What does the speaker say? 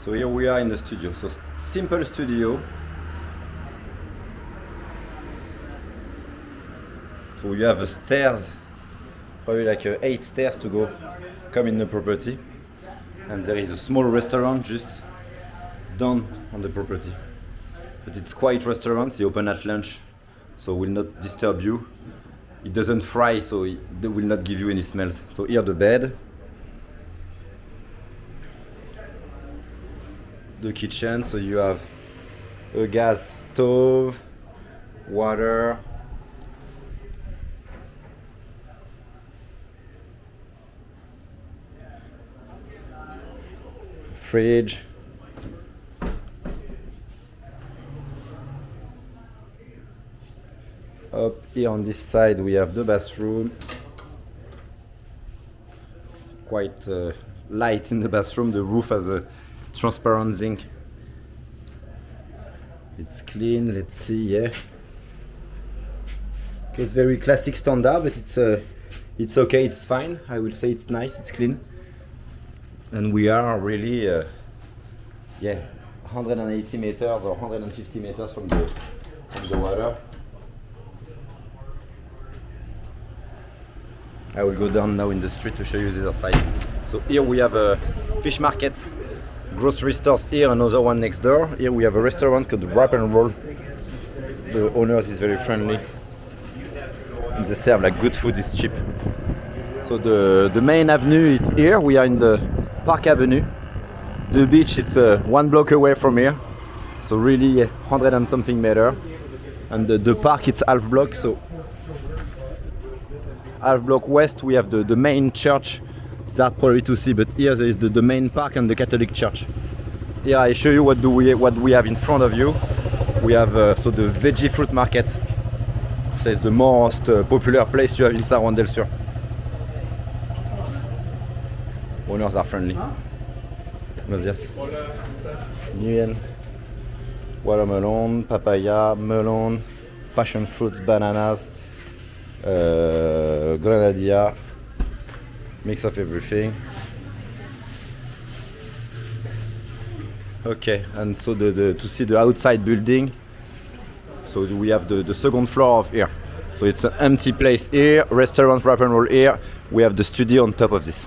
So here we are in the studio. So simple studio. So you have a stairs, probably like 8 stairs to come in the property. And there is a small restaurant just down on the property. But it's quiet restaurant, they open at lunch, so will not disturb you. It doesn't fry, so they will not give you any smells. So here the bed. The kitchen, so you have a gas stove, water, fridge, up here on this side we have the bathroom, quite light in the bathroom. The roof has a transparent zinc. It's clean. Let's see. Yeah, okay, it's very classic standard, but it's okay. It's fine. I will say it's nice. It's clean, and we are really 180 meters or 150 meters from the water. I will go down now in the street to show you the other side. So here we have a fish market, grocery stores here, another one next door. Here we have a restaurant called Wrap and Roll. The owner is very friendly. And they serve like good food, it's cheap. So the main avenue is here. We are in the Park Avenue. The beach is 1 block away from here. So really 100 and something meter. And the park it's half block. So half block west we have the main church. It's hard probably to see, but here there is the main park and the Catholic church. Here I show you what we have in front of you. We have so the veggie fruit market. So it's the most popular place you have in San Juan del Sur. Owners are friendly. Buenos días. Bien. Watermelon, papaya, melon, passion fruits, bananas, grenadilla, mix of everything. Okay, and so to see the outside building, so we have the second floor of here. So it's an empty place here, restaurant, wrap and roll here. We have the studio on top of this.